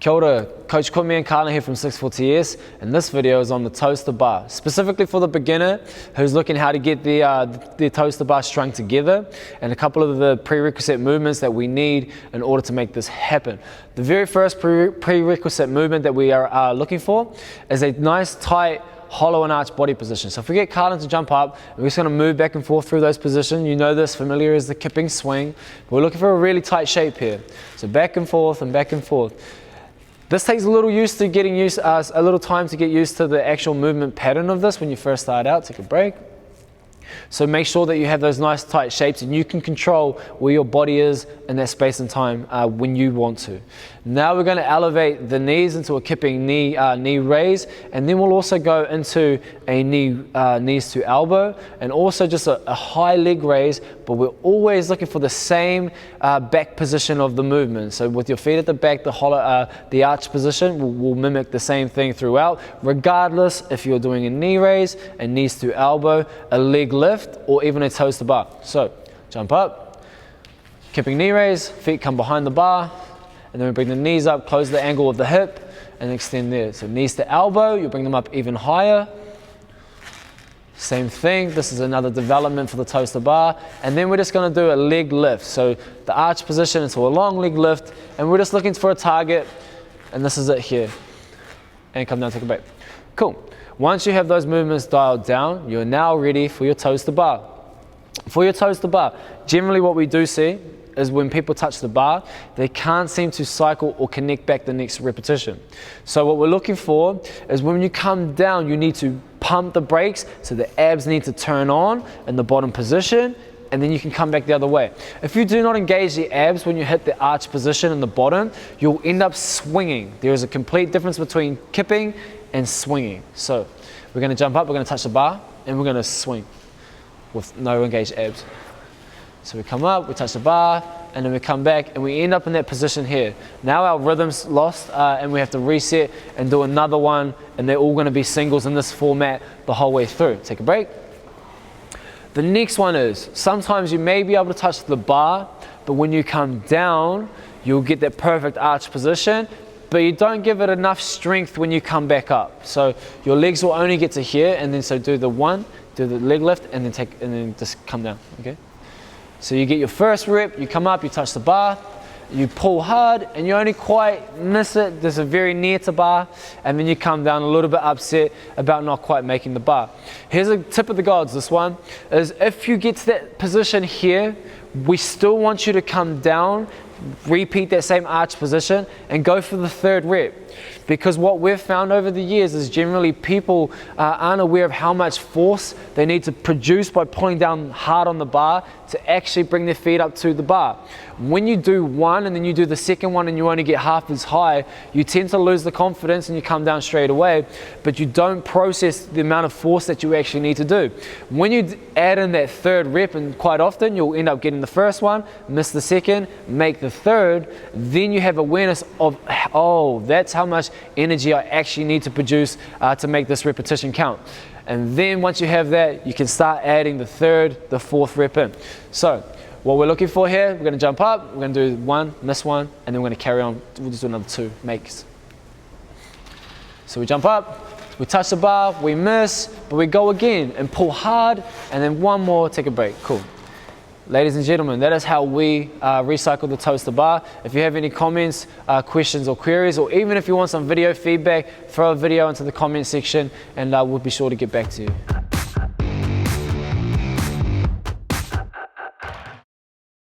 Kia ora, Coach Kumi and Kana here from 640S, and this video is on the toaster bar, specifically for the beginner who's looking how to get the toaster bar strung together, and a couple of the prerequisite movements that we need in order to make this happen. The very first prerequisite movement that we are looking for is a nice tight hollow and arch body position. So if we get Carlin to jump up, we're just going to move back and forth through those positions. You know this, familiar as the kipping swing. We're looking for a really tight shape here. So back and forth and back and forth. This takes a little a little time to get used to the actual movement pattern of this when you first start out. Take a break. So make sure that you have those nice tight shapes and you can control where your body is in that space and time when you want to. Now we're going to elevate the knees into a kipping knee raise, and then we'll also go into a knees to elbow, and also just a high leg raise, but we're always looking for the same back position of the movement. So with your feet at the back, the arch position will mimic the same thing throughout, regardless if you're doing a knee raise, a knees to elbow, a leg lift, or even a toaster bar. So jump up, kipping knee raise, feet come behind the bar, and then we bring the knees up, close the angle of the hip, and extend there. So knees to elbow, you bring them up even higher. Same thing, this is another development for the toaster bar. And then we're just gonna do a leg lift. So the arch position into a long leg lift, and we're just looking for a target, and this is it here. And come down, take a break. Cool. Once you have those movements dialed down, you're now ready for your toaster bar. For your toaster bar, generally what we do see is when people touch the bar, they can't seem to cycle or connect back the next repetition. So what we're looking for is when you come down, you need to pump the brakes, so the abs need to turn on in the bottom position, and then you can come back the other way. If you do not engage the abs when you hit the arch position in the bottom, you'll end up swinging. There is a complete difference between kipping and swinging. So we're gonna jump up, we're gonna touch the bar, and we're gonna swing with no engaged abs. So we come up, we touch the bar, and then we come back, and we end up in that position here. Now our rhythm's lost, and we have to reset and do another one, and they're all gonna be singles in this format the whole way through. Take a break. The next one is, sometimes you may be able to touch the bar, but when you come down, you'll get that perfect arch position, but you don't give it enough strength when you come back up. So your legs will only get to here, and then so do the leg lift, and then just come down, okay? So you get your first rep, you come up, you touch the bar, you pull hard, and you only quite miss it. There's a very near to bar, and then you come down a little bit upset about not quite making the bar. Here's a tip of the gods, this one, is if you get to that position here, we still want you to come down, repeat that same arch position, and go for the third rep. Because what we've found over the years is generally people aren't aware of how much force they need to produce by pulling down hard on the bar to actually bring their feet up to the bar. When you do one and then you do the second one and you only get half as high, you tend to lose the confidence and you come down straight away, but you don't process the amount of force that you actually need to do. When you add in that third rep, and quite often you'll end up getting the first one, miss the second, make the third, then you have awareness of, oh, that's how much energy I actually need to produce to make this repetition count. And then once you have that, you can start adding the third, the fourth rep in. So what we're looking for here, we're going to jump up, we're going to do one, miss one, and then we're going to carry on. We'll just do another two makes. So we jump up, we touch the bar, we miss, but we go again and pull hard, and then one more, take a break. Cool. Ladies and gentlemen, that is how we recycle the toaster bar. If you have any comments, questions or queries, or even if you want some video feedback, throw a video into the comment section and we'll be sure to get back to you.